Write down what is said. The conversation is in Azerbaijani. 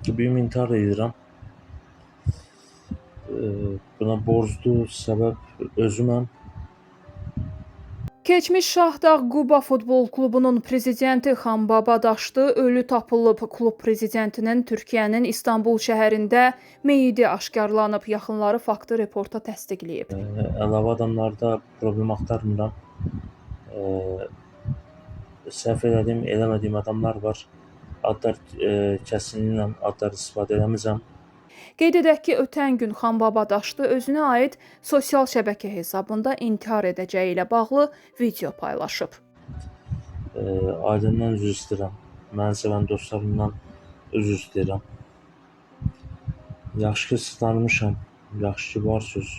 Bugün intihar edirəm. Buna borclu səbəb özüməm. Keçmiş Şahdağ Quba Futbol Klubunun prezidenti Xanbaba Daşdı ölü tapılıb. Klub prezidentinin Türkiyənin İstanbul şəhərində meyidi aşkarlanıb. Yaxınları faktı reporta təsdiqləyib. Əlavə adamlarda problem axtarmıram. Səhv elədiyim, eləmədiyim adamlar var. Adlar kəsinliklə adlar istifadə eləmirəm. Qeyd edək ki, ötən gün Xanbaba Daşdı özünə aid sosial şəbəkə hesabında intihar edəcəyi ilə bağlı video paylaşıb. Ailəmdən üzr istəyirəm. Məni sevən dostlarımdan üzr istəyirəm. Yaxşı ki, siz tanımışam. Yaxşı ki, varsınız.